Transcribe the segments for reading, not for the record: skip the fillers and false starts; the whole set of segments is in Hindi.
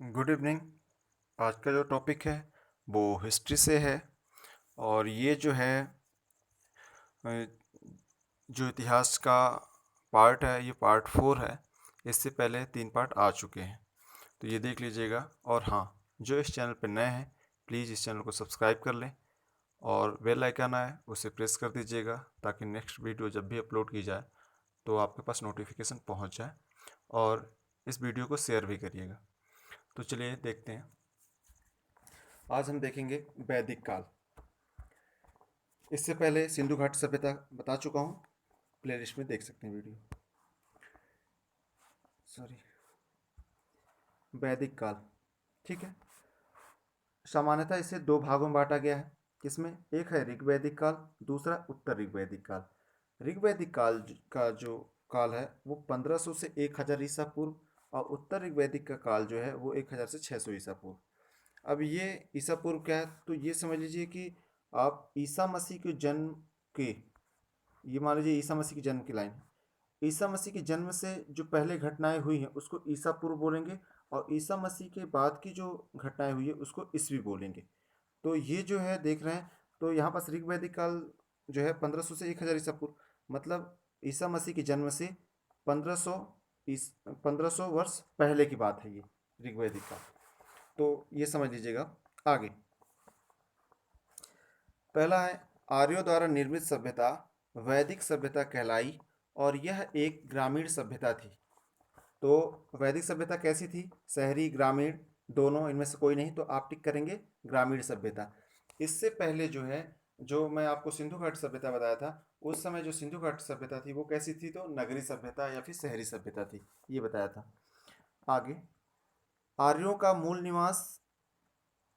Good evening. आज का जो टॉपिक है वो हिस्ट्री से है। और ये जो है अ, जो इतिहास का पार्ट है ये पार्ट 4 है। इससे पहले 3 पार्ट आ चुके हैं, तो ये देख लीजिएगा। और हाँ, जो इस चैनल पर नए हैं प्लीज़ इस चैनल को सब्सक्राइब कर लें और बेल आइकन आए उसे प्रेस कर दीजिएगा ताकि नेक्स्ट वीडियो जब भी अपलोड की जाए तो आपके पास नोटिफिकेशन पहुंच जाए। और इस वीडियो को शेयर भी करिएगा। तो चलिए देखते हैं। आज हम देखेंगे वैदिक काल। इससे पहले सिंधु घाटी सभ्यता बता चुका हूँ, प्लेलिस्ट में देख सकते हैं वीडियो। सॉरी, वैदिक काल। ठीक है, सामान्यतः इसे दो भागों में बांटा गया है। किसमें? एक है ऋग्वैदिक काल, दूसरा उत्तर ऋग्वैदिक काल। ऋग्वैदिक काल का जो काल है वो 1500 से 1000 ईसा पूर्व, और उत्तर ऋग्वैदिक का काल जो है वो 1000 से 600 ईसा पूर्व। अब ये ईसा पूर्व क्या है, तो ये समझ लीजिए कि आप ईसा मसीह के जन्म के, ये मान लीजिए ईसा मसीह के जन्म की लाइन है। ईसा मसीह के जन्म से जो पहले घटनाएं हुई हैं उसको ईसा पूर्व बोलेंगे, और ईसा मसीह के बाद की जो घटनाएं हुई है उसको ईसवी बोलेंगे। तो ये जो है देख रहे हैं, तो यहाँ पास ऋग्वैदिक काल जो है 1500 से 1000 ईसा पूर्व, मतलब ईसा मसीह के जन्म से 1500 1500 वर्ष पहले की बात है ये ऋग्वैदिक काल। तो ये समझ लीजिएगा। आगे पहला है आर्यों द्वारा निर्मित सभ्यता वैदिक सभ्यता कहलाई, और यह एक ग्रामीण सभ्यता थी। तो वैदिक सभ्यता कैसी थी? शहरी, ग्रामीण, दोनों, इनमें से कोई नहीं, तो आप टिक करेंगे ग्रामीण सभ्यता। इससे पहले जो है, जो मैं आपको सिंधु घाटी सभ्यता बताया था, उस समय जो सिंधु घाटी सभ्यता थी वो कैसी थी? तो नगरी सभ्यता या फिर शहरी सभ्यता थी, ये बताया था। आगे आर्यों का मूल निवास।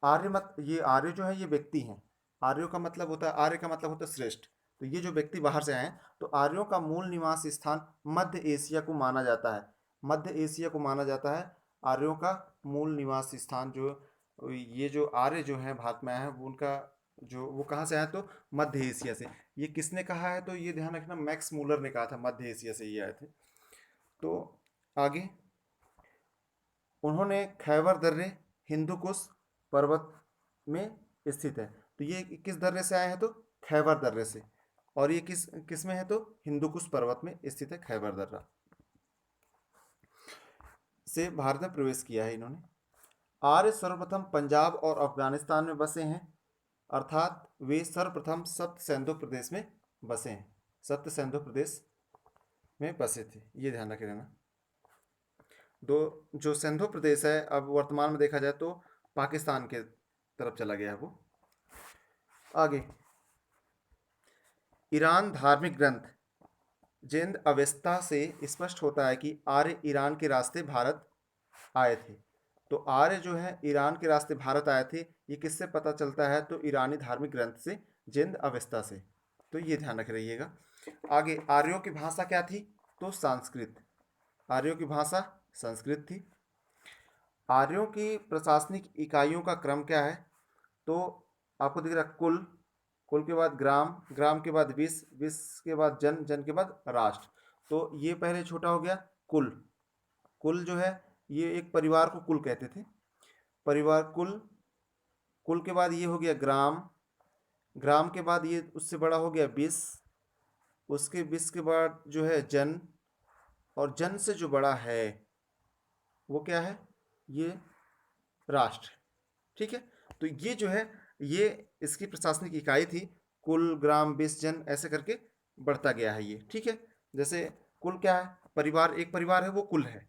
आर्य मत ये आर्य जो है ये व्यक्ति हैं। आर्यों का मतलब होता है, आर्य का मतलब होता है श्रेष्ठ। तो ये जो व्यक्ति बाहर से आए हैं, तो आर्यों का मूल निवास स्थान मध्य एशिया को माना जाता है। मध्य एशिया को माना जाता है आर्यों का मूल निवास स्थान। जो ये जो आर्य जो है भारत में आए हैं वो उनका जो वो कहाँ से आए? तो मध्य एशिया से। ये किसने कहा है? तो ये ध्यान रखना, मैक्स मूलर ने कहा था मध्य एशिया से ये आए थे। तो आगे उन्होंने खैबर दर्रे हिंदू कुश पर्वत में स्थित है। तो ये किस दर्रे से आए हैं? तो खैबर दर्रे से। और ये किस किस में है? तो हिंदू कुश पर्वत में स्थित है खैबर दर्रा से भारत में प्रवेश किया है इन्होंने। आर्य सर्वप्रथम पंजाब और अफगानिस्तान में बसे हैं, अर्थात वे सर्वप्रथम सप्त सिंधु प्रदेश में बसे हैं। सप्त सिंधु प्रदेश में बसे थे, ये ध्यान रखे रहना। दो जो सिंधु प्रदेश है अब वर्तमान में देखा जाए तो पाकिस्तान के तरफ चला गया है वो। आगे ईरान धार्मिक ग्रंथ जिंद अवेस्ता से स्पष्ट होता है कि आर्य ईरान के रास्ते भारत आए थे। तो आर्य जो है ईरान के रास्ते भारत आए थे, ये किससे पता चलता है? तो ईरानी धार्मिक ग्रंथ से, जिंद अवेस्ता से। तो ये ध्यान रख रहिएगा। आगे आर्यों की भाषा क्या थी? तो संस्कृत। आर्यों की भाषा संस्कृत थी। आर्यों की प्रशासनिक इकाइयों का क्रम क्या है? तो आपको दिख रहा है कुल, कुल के बाद ग्राम, ग्राम के बाद विश्व, विश्व के बाद जन, जन के बाद राष्ट्र। तो ये पहले छोटा हो गया कुल। कुल जो है ये एक परिवार को कुल कहते थे, परिवार कुल। कुल के बाद ये हो गया ग्राम, ग्राम के बाद ये उससे बड़ा हो गया विश्व, उसके विश्व के बाद जो है जन, और जन से जो बड़ा है वो क्या है? ये राष्ट्र। ठीक है, तो ये जो है ये इसकी प्रशासनिक इकाई थी। कुल, ग्राम, विश्व, जन, ऐसे करके बढ़ता गया है ये। ठीक है, जैसे कुल क्या है? परिवार, एक परिवार है वो कुल है।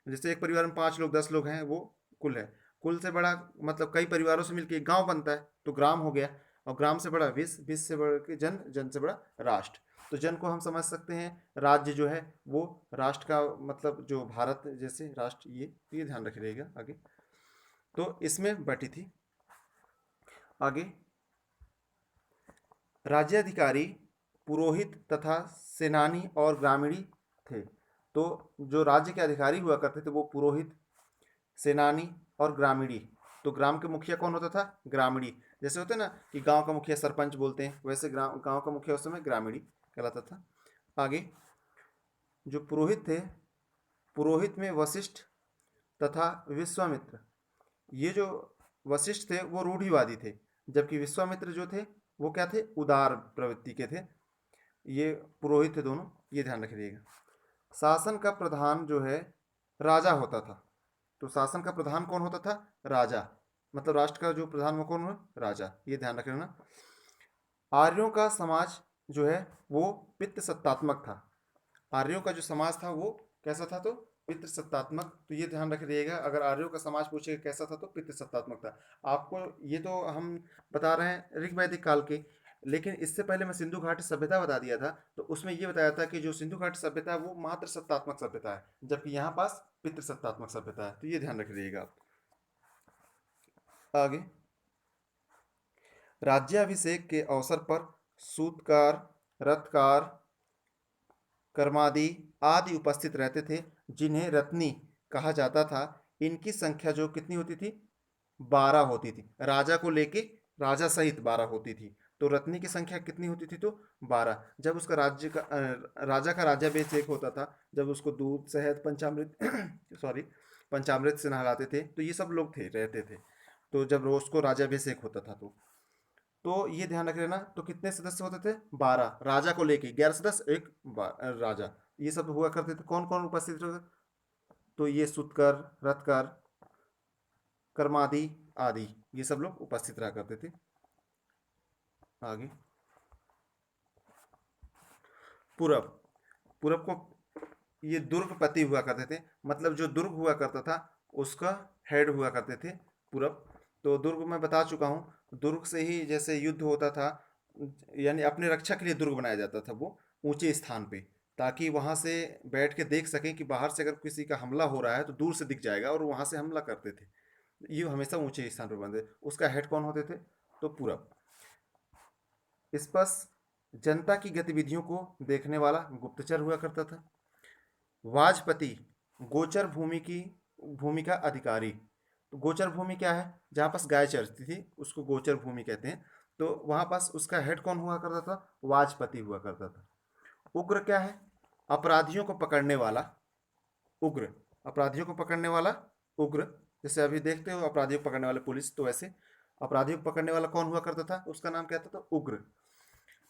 जैसे एक परिवार में 5 लोग 10 लोग हैं वो कुल है। कुल से बड़ा मतलब कई परिवारों से मिलकर एक गांव बनता है तो ग्राम हो गया। और ग्राम से बड़ा विश्व, विश्व से बड़ा के जन, जन से बड़ा राष्ट्र। तो जन को हम समझ सकते हैं राज्य जो है वो, राष्ट्र का मतलब जो भारत जैसे राष्ट्र, ये ध्यान रखिएगा आगे। तो इसमें बटी थी। आगे राज्याधिकारी पुरोहित तथा सेनानी और ग्रामीणी थे। तो जो राज्य के अधिकारी हुआ करते थे वो पुरोहित, सेनानी और ग्रामीणी। तो ग्राम के मुखिया कौन होता था? ग्रामीणी। जैसे होते हैं ना कि गांव का मुखिया सरपंच बोलते हैं, वैसे गांव का मुखिया उस समय ग्रामीणी कहलाता था। आगे जो पुरोहित थे, पुरोहित में वशिष्ठ, तथा विश्वामित्र, ये जो वशिष्ठ थे वो रूढ़िवादी थे, जबकि विश्वामित्र जो थे वो क्या थे, उदार प्रवृत्ति के थे। ये पुरोहित थे दोनों, ये ध्यान रखिएगा। शासन का प्रधान जो है राजा होता था। तो शासन का प्रधान कौन होता था, राजा, मतलब राष्ट्र का जो प्रधान वो कौन है, राजा, ये ध्यान रख लेना। आर्यों का समाज जो है वो पितृ सत्तात्मक था। आर्यों का जो समाज था वो कैसा था, तो पितृ सत्तात्मक। तो ये ध्यान रख रखिएगा, अगर आर्यों का समाज पूछेगा कैसा था तो पितृ सत्तात्मक था। आपको ये तो हम बता रहे हैं ऋग्वैदिक काल के, लेकिन इससे पहले मैं सिंधु घाटी सभ्यता बता दिया था, तो उसमें ये बताया था कि जो सिंधु घाटी सभ्यता है वो मात्र सत्तात्मक सभ्यता है, जबकि यहाँ पास पितृ सत्तात्मक सभ्यता है। तो ये ध्यान रखिएगा आप। आगे, राज्याभिषेक के अवसर पर सूतकार, रथकार, कर्मादि आदि उपस्थित रहते थे, जिन्हें रत्नी कहा जाता था। इनकी संख्या जो कितनी होती थी, 12 होती थी। राजा को लेके, राजा सहित 12 होती थी। तो रत्नी की संख्या कितनी होती थी, तो 12। जब उसका राजा का राज्याभिषेक होता था, जब उसको दूध शहद पंचामृत सॉरी पंचामृत से नहलाते थे, तो ये सब लोग थे रहते थे। तो जब रोज को राज्याभिषेक होता था तो ये ध्यान रख लेना। तो कितने सदस्य होते थे, 12, राजा को लेके 11 सदस्य, एक राजा, ये सब हुआ करते थे। कौन कौन उपस्थित थे, तो ये सुतकर, रथकर, कर्मादि आदि, ये सब लोग उपस्थित रहा करते थे। आगे, पूरब, पूरब को ये दुर्गपति हुआ करते थे, मतलब जो दुर्ग हुआ करता था उसका हेड हुआ करते थे पूरब। तो दुर्ग मैं बता चुका हूँ, दुर्ग से ही जैसे युद्ध होता था, यानी अपने रक्षा के लिए दुर्ग बनाया जाता था वो ऊंचे स्थान पे, ताकि वहां से बैठ के देख सकें कि बाहर से अगर किसी का हमला हो रहा है तो दूर से दिख जाएगा, और वहां से हमला करते थे। ये हमेशा ऊंचे स्थान पर बनते। उसका हेड कौन होते थे, तो पूरब। इस पर जनता की गतिविधियों को देखने वाला गुप्तचर हुआ करता था। वाजपति, गोचर भूमि की भूमि का अधिकारी। तो गोचर भूमि क्या है, जहाँ पास गाय चरती थी उसको गोचर भूमि कहते हैं। तो वहाँ पास उसका हेड कौन हुआ करता था, वाजपति हुआ करता था। उग्र क्या है, अपराधियों को पकड़ने वाला, उग्र, अपराधियों को पकड़ने वाला उग्र। जैसे अभी देखते हो अपराधियों को पकड़ने वाले पुलिस, तो वैसे अपराधियों को पकड़ने वाला कौन हुआ करता था, उसका नाम क्या था, तो उग्र।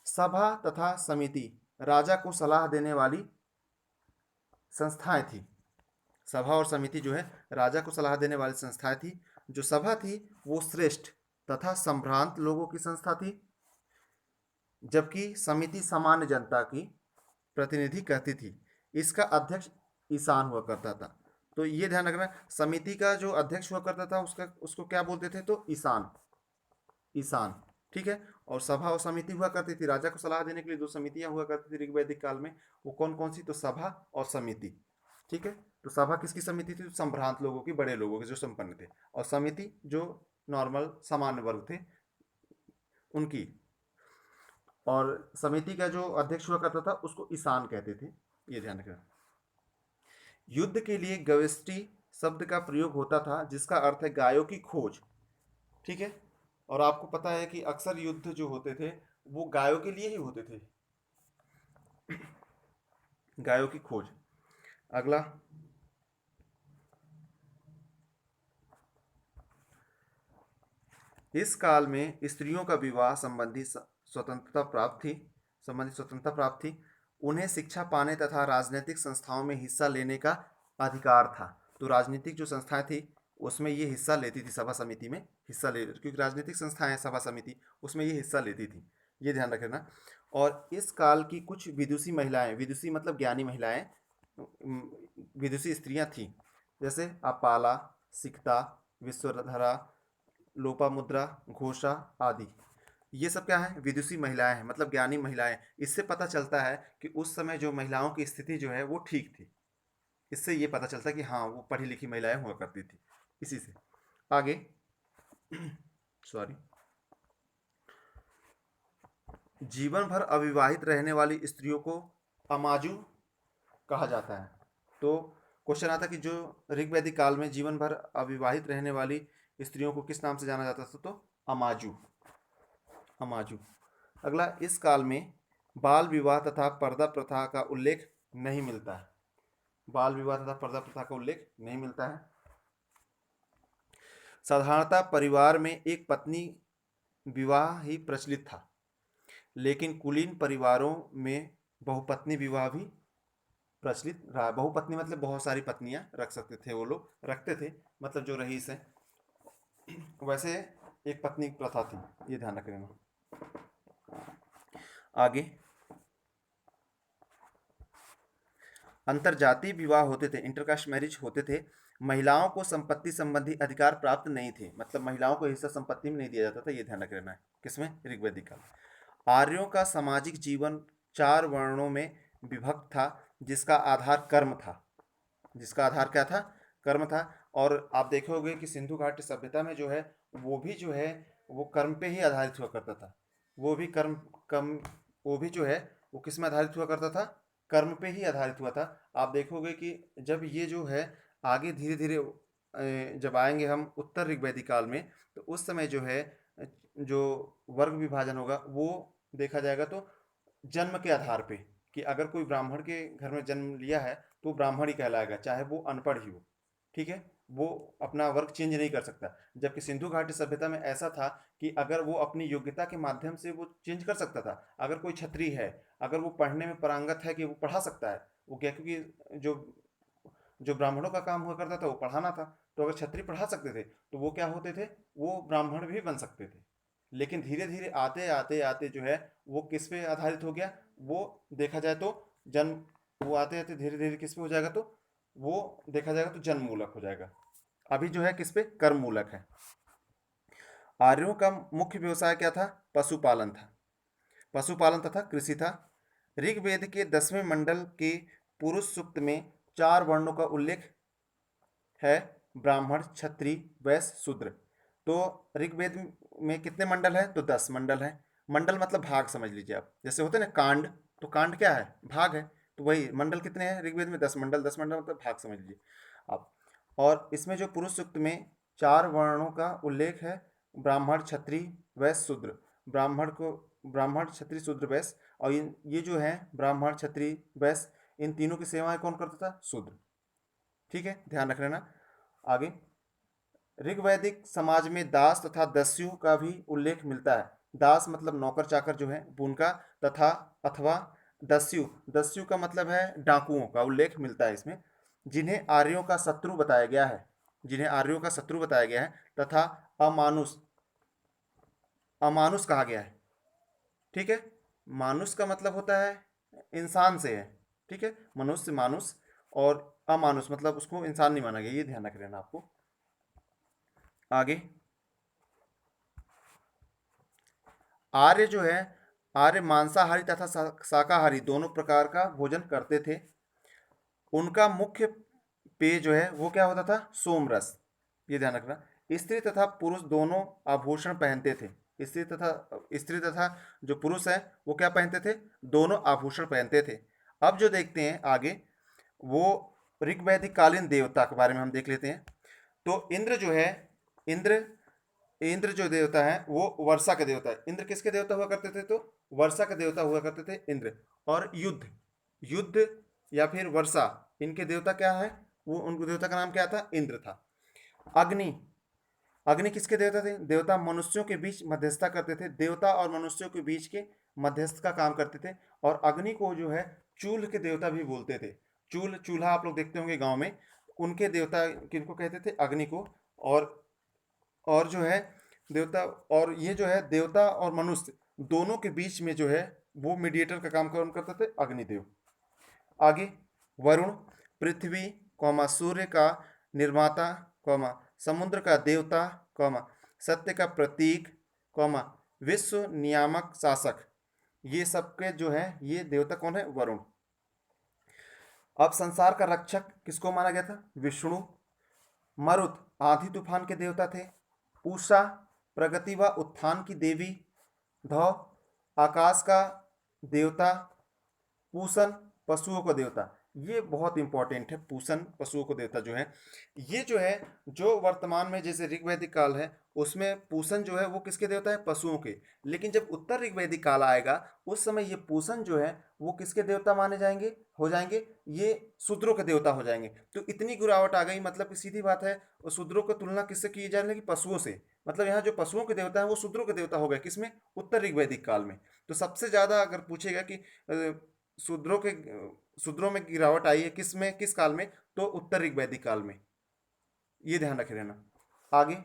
सभा तथा समिति, राजा को सलाह देने वाली संस्थाएं थी। सभा और समिति जो है राजा को सलाह देने वाली संस्थाएं थी। जो सभा थी वो श्रेष्ठ तथा संभ्रांत लोगों की संस्था थी, जबकि समिति सामान्य जनता की प्रतिनिधि कहती थी। इसका अध्यक्ष ईशान हुआ करता था। तो ये ध्यान रखना, समिति का जो अध्यक्ष हुआ करता था उसका उसको क्या बोलते थे, तो ईशान, ईशान, ठीक है। और सभा और समिति हुआ करती थी, राजा को सलाह देने के लिए दो समितियां हुआ करती थी ऋग्वैदिक काल में। वो कौन कौन सी, तो सभा और समिति, ठीक है। तो सभा किसकी समिति थी, तो संभ्रांत लोगों की, बड़े लोगों के जो संपन्न थे। और समिति जो नॉर्मल सामान्य वर्ग थे उनकी। और समिति का जो अध्यक्ष हुआ करता था उसको ईशान कहते थे, ये ध्यान रखना। युद्ध के लिए गविष्टि शब्द का प्रयोग होता था, जिसका अर्थ है गायों की खोज, ठीक है। और आपको पता है कि अक्सर युद्ध जो होते थे वो गायों के लिए ही होते थे, गायों की खोज। अगला, इस काल में स्त्रियों का विवाह संबंधी स्वतंत्रता प्राप्त थी। उन्हें शिक्षा पाने तथा राजनीतिक संस्थाओं में हिस्सा लेने का अधिकार था। तो राजनीतिक जो संस्थाएं थी उसमें ये हिस्सा लेती थी, सभा समिति में हिस्सा ले, क्योंकि राजनीतिक संस्थाएं सभा समिति, उसमें ये हिस्सा लेती थी, ये ध्यान रखना। और इस काल की कुछ विदुषी महिलाएं, विदुषी मतलब ज्ञानी महिलाएं, विदुषी स्त्रियां थीं, जैसे अपाला, सिकता, विश्वधरा, लोपामुद्रा, घोषा आदि। ये सब क्या है, विदुषी महिलाएं हैं, मतलब ज्ञानी महिलाएं। इससे पता चलता है कि उस समय जो महिलाओं की स्थिति जो है वो ठीक थी। इससे ये पता चलता है कि हाँ वो पढ़ी लिखी महिलाएं हुआ करती थी, इसी से। आगे, सॉरी, जीवन भर अविवाहित रहने वाली स्त्रियों को अमाजु कहा जाता है। तो क्वेश्चन आता है कि जो ऋग्वैदिक काल में जीवन भर अविवाहित रहने वाली स्त्रियों को किस नाम से जाना जाता था, तो अमाजु, अमाजु। अगला, इस काल में बाल विवाह तथा पर्दा प्रथा का उल्लेख नहीं मिलता है। बाल विवाह तथा पर्दा प्रथा का उल्लेख नहीं मिलता है। साधारणतः परिवार में एक पत्नी विवाह ही प्रचलित था, लेकिन कुलीन परिवारों में बहुपत्नी विवाह भी प्रचलित रहा। बहुपत्नी मतलब बहुत सारी पत्नियां रख सकते थे, वो लोग रखते थे, मतलब जो रईस है। वैसे एक पत्नी प्रथा थी, ये ध्यान रख लेना। आगे, अंतरजातीय विवाह होते थे, इंटरकास्ट मैरिज होते थे। महिलाओं को संपत्ति संबंधी अधिकार प्राप्त नहीं थे, मतलब महिलाओं को हिस्सा संपत्ति में नहीं दिया जाता था, ये ध्यान रख लेना है। किसमें? ऋग्वैदिक काल। आर्यों का सामाजिक जीवन 4 वर्णों में विभक्त था, जिसका आधार कर्म था। जिसका आधार क्या था? कर्म था। और आप देखे होंगे कि सिंधु घाटी सभ्यता में जो है, वो भी जो है वो कर्म पे ही आधारित हुआ करता था। वो भी कर्म कम वो भी जो है वो किस में आधारित हुआ करता था? कर्म पे ही आधारित हुआ था। आप देखोगे कि जब ये जो है आगे धीरे धीरे जब आएंगे हम उत्तर ऋग्वैदिक काल में, तो उस समय जो है जो वर्ग विभाजन होगा वो देखा जाएगा, तो जन्म के आधार पे, कि अगर कोई ब्राह्मण के घर में जन्म लिया है तो ब्राह्मण ही कहलाएगा, चाहे वो अनपढ़ ही हो। ठीक है, वो अपना वर्ग चेंज नहीं कर सकता। जबकि सिंधु घाटी सभ्यता में ऐसा था कि अगर वो अपनी योग्यता के माध्यम से वो चेंज कर सकता था। अगर कोई क्षत्रिय है, अगर वो पढ़ने में पारंगत है कि वो पढ़ा सकता है, वो क्या, क्योंकि जो जो ब्राह्मणों का काम हुआ करता था वो पढ़ाना था। तो अगर क्षत्रिय पढ़ा सकते थे तो वो क्या होते थे? वो ब्राह्मण भी बन सकते थे। लेकिन धीरे धीरे आते आते आते जो है वो किस पे आधारित हो गया? वो देखा जाए तो जन्म वो आते आते धीरे धीरे किस पे हो जाएगा? तो वो देखा जाएगा तो जन्म मूलक हो जाएगा। अभी जो है किस पे? कर्म मूलक है। आर्यों का मुख्य व्यवसाय क्या था? पशुपालन था। पशुपालन तथा कृषि था। ऋग्वेद के 10वें मंडल के पुरुष सूक्त में 4 वर्णों का उल्लेख है: ब्राह्मण, क्षत्रिय, वैश्य, शूद्र। तो ऋग्वेद में कितने मंडल है? तो 10 मंडल है। मंडल मतलब भाग समझ लीजिए आप, जैसे होते हैं ना कांड, तो कांड क्या है? भाग है। तो वही मंडल कितने हैं ऋग्वेद में? 10 मंडल। 10 मंडल मतलब भाग समझ लीजिए आप। और इसमें जो पुरुष सूक्त में 4 वर्णों का उल्लेख है: ब्राह्मण, क्षत्रिय, वैश्य, शूद्र। ब्राह्मण, क्षत्रिय, शूद्र, वैश्य। और ये जो है ब्राह्मण, क्षत्रिय, वैश्य, इन तीनों की सेवाएं कौन करता था? शूद्र। ठीक है, ध्यान रख लेना। आगे, ऋग्वैदिक समाज में दास तथा दस्यु का भी उल्लेख मिलता है। दास मतलब नौकर चाकर जो है उनका, तथा अथवा दस्यु, दस्यु का मतलब है डाकुओं का उल्लेख मिलता है इसमें, जिन्हें आर्यों का शत्रु बताया गया है। जिन्हें आर्यों का शत्रु बताया गया है। तथा अमानुष, अमानुष कहा गया है। ठीक है, मानुष का मतलब होता है इंसान से है। ठीक है, मनुष्य मानुष, और अमानुष मतलब उसको इंसान नहीं माना गया, ये ध्यान रख लेना आपको। आगे, आर्य जो है, आर्य मांसाहारी तथा शाकाहारी दोनों प्रकार का भोजन करते थे। उनका मुख्य पेय जो है वो क्या होता था? सोमरस। ये ध्यान रखना। स्त्री तथा पुरुष दोनों आभूषण पहनते थे। स्त्री तथा जो पुरुष है वो क्या पहनते थे? दोनों आभूषण पहनते थे। अब जो देखते हैं आगे, वो ऋग्वैदिक कालीन देवता के बारे में हम देख लेते हैं। तो इंद्र जो है, इंद्र इंद्र जो देवता है वो वर्षा के देवता है। इंद्र किसके देवता हुआ करते थे? तो वर्षा के देवता हुआ करते थे इंद्र। और युद्ध, युद्ध या फिर वर्षा, इनके देवता क्या है? वो उनके देवता का नाम क्या था? इंद्र था। अग्नि, अग्नि किसके देवता थे? देवता मनुष्यों के बीच मध्यस्थता करते थे। देवता और मनुष्यों के बीच के मध्यस्थ का काम करते थे। और अग्नि को जो है चूल्ह के देवता भी बोलते थे। चूल्हा आप लोग देखते होंगे गांव में, उनके देवता किनको कहते थे? अग्नि को। और जो है देवता, और ये जो है देवता और मनुष्य दोनों के बीच में जो है वो मीडिएटर का काम कौन करते थे? अग्निदेव। आगे, वरुण, पृथ्वी कौमा सूर्य का निर्माता कौमा समुद्र का देवता कौमा सत्य का प्रतीक कौमा विश्व नियामक शासक, ये सबके जो है ये देवता कौन है? वरुण। अब संसार का रक्षक किसको माना गया था? विष्णु। मरुत आंधी तूफान के देवता थे। उषा प्रगति व उत्थान की देवी। ध आकाश का देवता। पूषण पशुओं का देवता। ये बहुत इंपॉर्टेंट है। पूसन पशुओं को देवता जो है, ये जो है, जो वर्तमान में जैसे ऋग्वैदिक काल है उसमें पूसन जो है वो किसके देवता है? पशुओं के। लेकिन जब उत्तर ऋग्वैदिक काल आएगा उस समय ये पूसन जो है वो किसके देवता माने जाएंगे, हो जाएंगे? ये शूद्रों के देवता हो जाएंगे। तो इतनी गिरावट आ गई, मतलब कि सीधी बात है, और शूद्रों की तुलना किससे की जाने लगी? पशुओं से। मतलब यहाँ जो पशुओं के देवता है वो शूद्रों के देवता हो गए, किसमें? उत्तर ऋग्वैदिक काल में। तो सबसे ज्यादा अगर पूछेगा कि शूद्रों के शूद्रों में गिरावट आई है किस में, किस काल में? तो उत्तर ऋग्वैदिक काल में। ये ध्यान रखे रहना। आगे,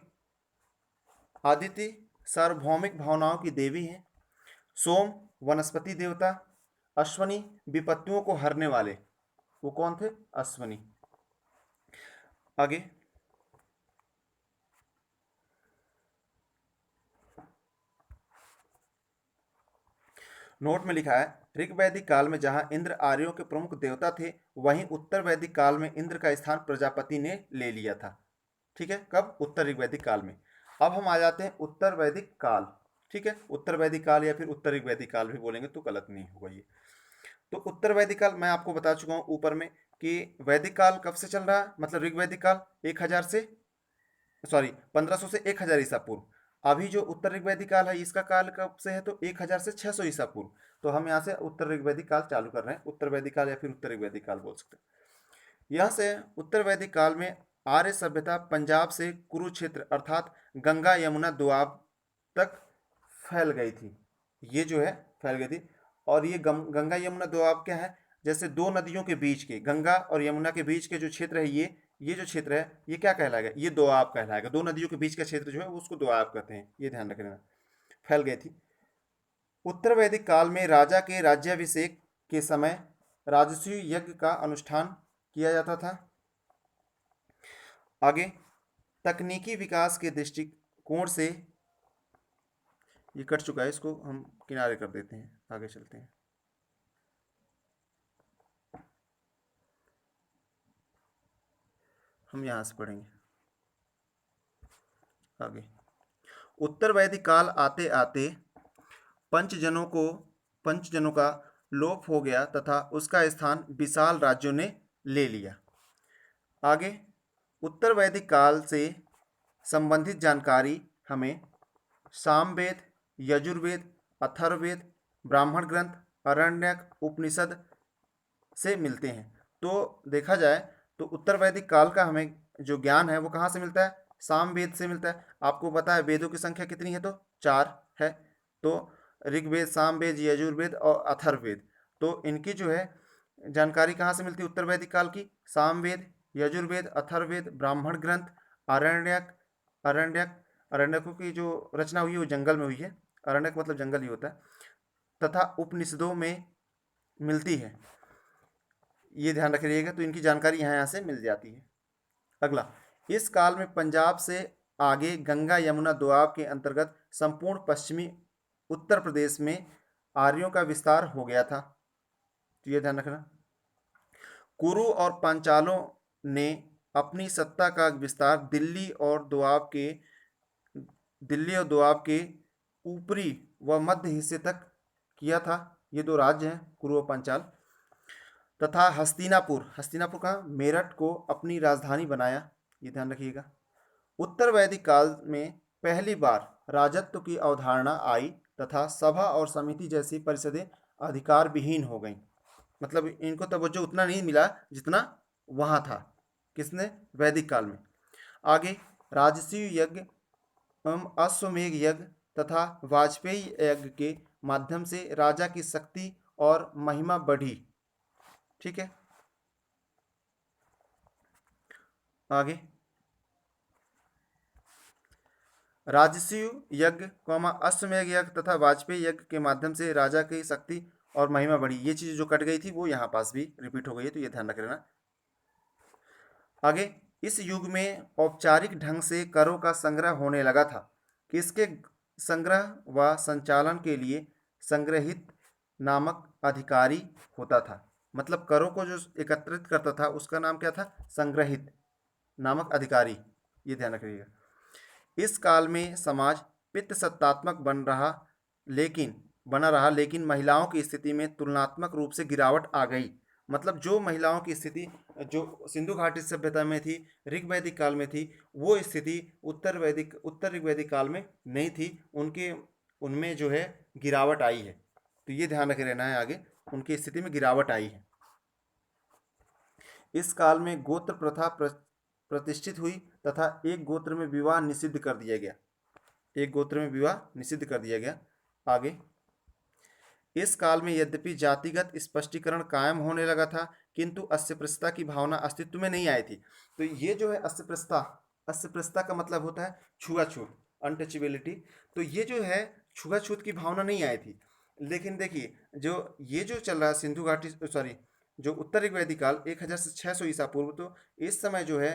आदिति सार्वभौमिक भावनाओं की देवी है। सोम वनस्पति देवता। अश्वनी विपत्तियों को हरने वाले। वो कौन थे? अश्वनी। आगे, नोट में लिखा है ऋग वैदिक काल में जहां इंद्र आर्यों के प्रमुख देवता थे, वहीं उत्तर वैदिक काल में इंद्र का स्थान प्रजापति ने ले लिया था। ठीक है, कब? उत्तर ऋग वैदिक काल में। अब हम आ जाते हैं उत्तर वैदिक काल। ठीक है, उत्तर वैदिक काल या फिर उत्तर ऋग वैदिक काल भी बोलेंगे तो गलत नहीं होगा ये। तो उत्तर वैदिक काल मैं आपको बता चुका हूँ ऊपर में कि वैदिक काल कब से चल रहा है, मतलब ऋग वैदिक काल 1000 से, सॉरी 1500 से 1000 ईसा पूर्व। अभी जो उत्तर ऋग्वैदिक काल है इसका काल कब से है? तो 1000 से 600 ईसा पूर्व। तो हम यहाँ से उत्तर ऋग्वैदिक काल चालू कर रहे हैं, उत्तर वैदिक काल या फिर उत्तर ऋग्वैदिक काल बोल सकते हैं। यहाँ से उत्तर वैदिक काल में आर्य सभ्यता पंजाब से कुरुक्षेत्र अर्थात गंगा यमुना दोआब तक फैल गई थी। ये जो है फैल गई थी। और ये गंगा यमुना दोआब क्या है? जैसे दो नदियों के बीच के, गंगा और यमुना के बीच के जो क्षेत्र है, ये जो क्षेत्र है ये क्या कहलाएगा? ये दोआब कहलाएगा। दो नदियों के बीच का क्षेत्र जो है उसको दोआब कहते हैं, ये ध्यान रखना। फैल गई थी। उत्तर वैदिक काल में राजा के राज्याभिषेक के समय राजसूय यज्ञ का अनुष्ठान किया जाता था। आगे, तकनीकी विकास के दृष्टिकोण से, ये कट चुका है, इसको हम किनारे कर देते हैं, आगे चलते हैं। हम यहाँ से पढ़ेंगे आगे। उत्तर वैदिक काल आते आते पंचजनों को पंचजनों का लोप हो गया तथा उसका स्थान विशाल राज्यों ने ले लिया। आगे, उत्तर वैदिक काल से संबंधित जानकारी हमें सामवेद, यजुर्वेद, अथर्ववेद, ब्राह्मण ग्रंथ, अरण्यक, उपनिषद से मिलते हैं। तो देखा जाए तो उत्तर वैदिक काल का हमें जो ज्ञान है वो कहाँ से मिलता है? सामवेद से मिलता है। आपको पता है वेदों की संख्या कितनी है? तो 4 है। तो ऋग्वेद, सामवेद, यजुर्वेद और अथर्ववेद, तो इनकी जो है जानकारी कहाँ से मिलती है उत्तर वैदिक काल की? सामवेद, यजुर्वेद, अथर्ववेद, ब्राह्मण ग्रंथ, अरण्यक। अरण्यक अरण्यकों की जो रचना हुई है वो जंगल में हुई है। अरण्यक मतलब जंगल ही होता है। तथा उपनिषदों में मिलती है। ये ध्यान रखिएगा। तो इनकी जानकारी यहाँ से मिल जाती है। अगला, इस काल में पंजाब से आगे गंगा यमुना दोआब के अंतर्गत संपूर्ण पश्चिमी उत्तर प्रदेश में आर्यों का विस्तार हो गया था। तो ये ध्यान रखना। कुरु और पांचालों ने अपनी सत्ता का विस्तार दिल्ली और दोआब के ऊपरी व मध्य हिस्से तक किया था। ये दो राज्य हैं, कुरु और पांचाल। तथा हस्तिनापुर, हस्तिनापुर का मेरठ को अपनी राजधानी बनाया। ये ध्यान रखिएगा। उत्तर वैदिक काल में पहली बार राजत्व की अवधारणा आई तथा सभा और समिति जैसी परिषदें अधिकार विहीन हो गईं। मतलब इनको तवज्जो उतना नहीं मिला जितना वहाँ था। किसने? वैदिक काल में। आगे, राजसूय यज्ञ एवं अश्वमेध यज्ञ तथा वाजपेयी यज्ञ के माध्यम से राजा की शक्ति और महिमा बढ़ी। ठीक है, आगे, राजसूय यज्ञ, अश्वमेध यज्ञ तथा वाजपेयी यज्ञ के माध्यम से राजा की शक्ति और महिमा बढ़ी। ये चीज जो कट गई थी वो यहाँ पास भी रिपीट हो गई है, तो ये ध्यान रख लेना। आगे, इस युग में औपचारिक ढंग से करों का संग्रह होने लगा था। किसके संग्रह व संचालन के लिए संग्रहित नामक अधिकारी होता था। मतलब करों को जो एकत्रित करता था उसका नाम क्या था? संग्रहित नामक अधिकारी। ये ध्यान रखिएगा। इस काल में समाज पितृ सत्तात्मक बना रहा, लेकिन महिलाओं की स्थिति में तुलनात्मक रूप से गिरावट आ गई। मतलब जो महिलाओं की स्थिति जो सिंधु घाटी सभ्यता में थी, ऋग वैदिक काल में थी, वो स्थिति उत्तर ऋग वैदिक काल में नहीं थी। उनके उनमें जो है गिरावट आई है। तो ये ध्यान रखे रहना है आगे, उनकी स्थिति में गिरावट आई है। इस काल में गोत्र प्रथा प्रतिष्ठित हुई तथा एक गोत्र में विवाह निषिद्ध कर दिया गया। एक गोत्र में विवाह निषिद्ध कर दिया गया। आगे, इस काल में यद्यपि जातिगत स्पष्टीकरण कायम होने लगा था, किंतु अस्पृश्यता की भावना अस्तित्व में नहीं आई थी। तो ये जो है अस्पृश्यता, अस्पृश्यता का मतलब होता है छुआछूत, अनटचेबिलिटी। तो ये जो है छुआछूत की भावना नहीं आई थी। लेकिन देखिए, जो ये जो चल रहा है सिंधु घाटी, सॉरी, जो उत्तर ऋग वैदिक काल 1600 ईसा पूर्व, तो इस समय जो है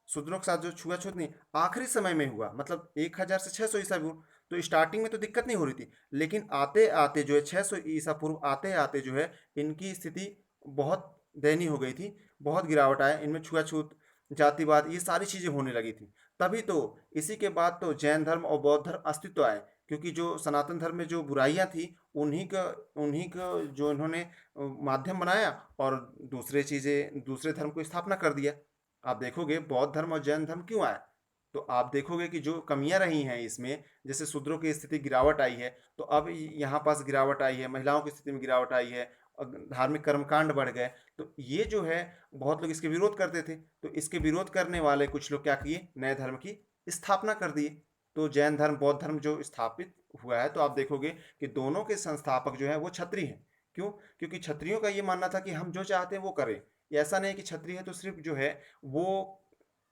शूद्रों के साथ जो छुआछूत नहीं, आखिरी समय में हुआ। मतलब 1600 ईसा पूर्व, तो स्टार्टिंग में तो दिक्कत नहीं हो रही थी, लेकिन आते आते जो है 600 ईसा पूर्व आते आते जो है इनकी स्थिति बहुत दयनीय हो गई थी। बहुत गिरावट आया इनमें, छुआछूत, जातिवाद, ये सारी चीज़ें होने लगी थी। तभी तो इसी के बाद तो जैन धर्म और बौद्ध धर्म अस्तित्व आए, क्योंकि जो सनातन धर्म में जो बुराइयां थी उन्हीं का जो इन्होंने माध्यम बनाया, और दूसरे धर्म को स्थापना कर दिया। आप देखोगे बौद्ध धर्म और जैन धर्म क्यों आया, तो आप देखोगे कि जो कमियां रही हैं इसमें, जैसे शूद्रों की स्थिति गिरावट आई है, तो अब यहाँ पास गिरावट आई है, महिलाओं की स्थिति में गिरावट आई है, और धार्मिक कर्मकांड बढ़ गए। तो ये जो है बहुत लोग इसके विरोध करते थे, तो इसके विरोध करने वाले कुछ लोग क्या किए, नए धर्म की स्थापना कर दिए। तो जैन धर्म बौद्ध धर्म जो स्थापित हुआ है, तो आप देखोगे कि दोनों के संस्थापक जो है वो क्षत्रिय हैं। क्यों? क्योंकि क्षत्रियों का ये मानना था कि हम जो चाहते हैं वो करें। ये ऐसा नहीं है कि क्षत्रिय है तो सिर्फ जो है वो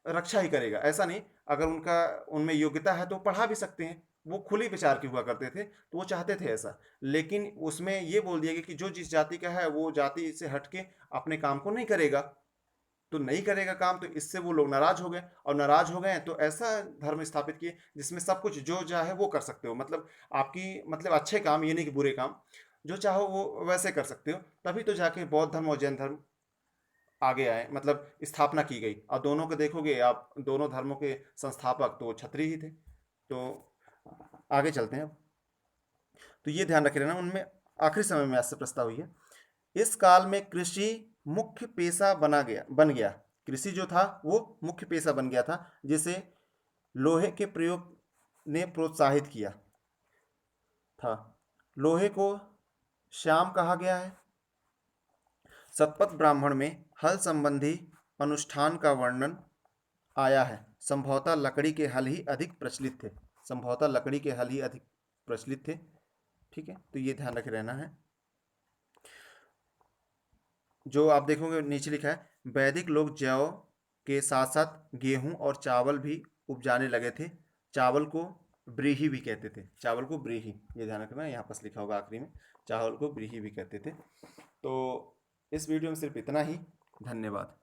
रक्षा ही करेगा, ऐसा नहीं। अगर उनमें योग्यता है तो पढ़ा भी सकते हैं। वो खुली विचार के हुआ करते थे, तो वो चाहते थे ऐसा। लेकिन उसमें ये बोल दिया गया कि जो जिस जाति का है वो जाति से हट के अपने काम को नहीं करेगा। तो नहीं करेगा काम, तो इससे वो लोग नाराज हो गए, और नाराज हो गए तो ऐसा धर्म स्थापित किए जिसमें सब कुछ जो चाहे वो कर सकते हो। मतलब आपकी, मतलब अच्छे काम, ये नहीं कि बुरे काम, जो चाहो वो वैसे कर सकते हो। तभी तो जाके बौद्ध धर्म और जैन धर्म आगे आए, मतलब स्थापना की गई। और दोनों को देखोगे आप, दोनों धर्मों के संस्थापक तो क्षत्रिय ही थे। तो आगे चलते हैं अब। तो ये ध्यान रखे रहना, उनमें आखिरी समय में ऐसे प्रस्ताव हुई है। इस काल में कृषि मुख्य पेशा बन गया। कृषि जो था वो मुख्य पेशा बन गया था, जिसे लोहे के प्रयोग ने प्रोत्साहित किया था। लोहे को श्याम कहा गया है। शतपथ ब्राह्मण में हल संबंधी अनुष्ठान का वर्णन आया है। संभवतः लकड़ी के हल ही अधिक प्रचलित थे। संभवतः लकड़ी के हल ही अधिक प्रचलित थे। ठीक है, तो ये ध्यान रखे रहना है। जो आप देखोगे नीचे लिखा है, वैदिक लोग जौ के साथ साथ गेहूं और चावल भी उपजाने लगे थे। चावल को ब्रीही भी कहते थे। चावल को ब्रीही, ये ध्यान रखना, यहाँ पास लिखा होगा आखिरी में, चावल को ब्रीही भी कहते थे। तो इस वीडियो में सिर्फ इतना ही। धन्यवाद।